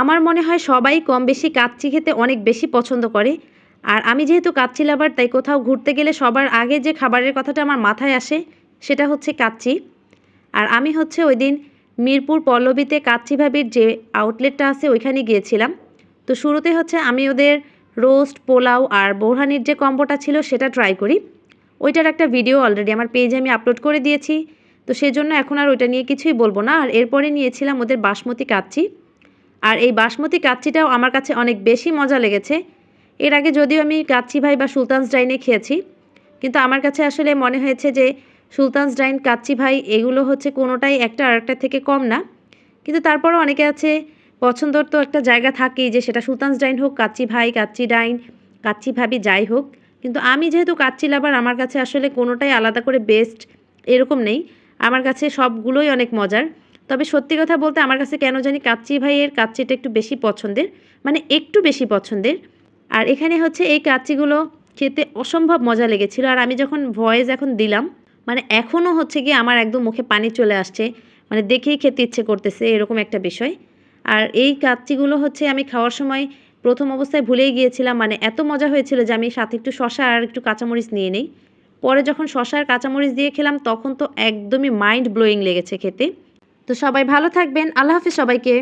আমার মনে হয় সবাই কম বেশি কাচ্চি খেতে অনেক বেশি পছন্দ করে। আর আমি যেহেতু কাচ্চি লাভার তাই কোথাও ঘুরতে গেলে সবার আগে যে খাবারের কথাটা আমার মাথায় আসে সেটা হচ্ছে কাচ্চি। আর আমি হচ্ছে ওইদিন মিরপুর পল্লবীতে কাচ্চি ভাবির যে আউটলেটটা আছে ওইখানে গিয়েছিলাম। তো শুরুতে হচ্ছে আমি ওদের রোস্ট, পোলাও আর বোরহানির যে কম্বোটা ছিল সেটা ট্রাই করি। ওইটার একটা ভিডিও অলরেডি আমার পেজে আমি আপলোড করে দিয়েছি। তো সেজন্য এখন আর ওইটা নিয়ে কিছুই বলবো না। আর এরপরে নিয়েছিলাম ওদের বাসমতি কাচ্চি। আর এই বাসমতি কাচ্চিটাও আমার কাছে অনেক বেশি মজা লেগেছে। এর আগে যদিও আমি কাচ্চি ভাই বা সুলতানস ডাইনে খেয়েছি, কিন্তু আমার কাছে আসলে মনে হয়েছে যে সুলতানস ডাইন, কাচ্চি ভাই এগুলো হচ্ছে কোনোটাই একটা আরেকটা থেকে কম না। কিন্তু তারপরও অনেকে আছে পছন্দর তো একটা জায়গা থাকেই যে সেটা সুলতানস ডাইন হোক, কাচ্চি ভাই, কাচ্চি ডাইন, কাচ্চি ভাবি যাই হোক। কিন্তু আমি যেহেতু কাচ্চি লাভার আমার কাছে আসলে কোনোটাই আলাদা করে বেস্ট এরকম নেই। আমার কাছে সবগুলোই অনেক মজার। তবে সত্যি কথা বলতে আমার কাছে কেন জানি কাচ্চি ভাইয়ের কাচ্চিটা একটু বেশি পছন্দের, মানে একটু বেশি পছন্দের। আর এখানে হচ্ছে এই কাচ্চিগুলো খেতে অসম্ভব মজা লেগেছিল। আর আমি যখন ভয়েস এখন দিলাম, মানে এখনও হচ্ছে গিয়ে আমার একদম মুখে পানি চলে আসছে, মানে দেখেই খেতে ইচ্ছে করতেছে এরকম একটা বিষয়। আর এই কাচ্চিগুলো হচ্ছে আমি খাওয়ার সময় প্রথম অবস্থায় ভুলেই গিয়েছিলাম, মানে এত মজা হয়েছিল যে আমি সাথে একটু শসা আর একটু কাঁচামরিচ নিয়ে নেই। পরে যখন শসা আর কাঁচামরিচ দিয়ে খেলাম তখন তো একদমই মাইন্ড ব্লোয়িং লেগেছে খেতে। তো সবাই ভালো থাকবেন। আল্লাহ হাফেজ সবাইকে।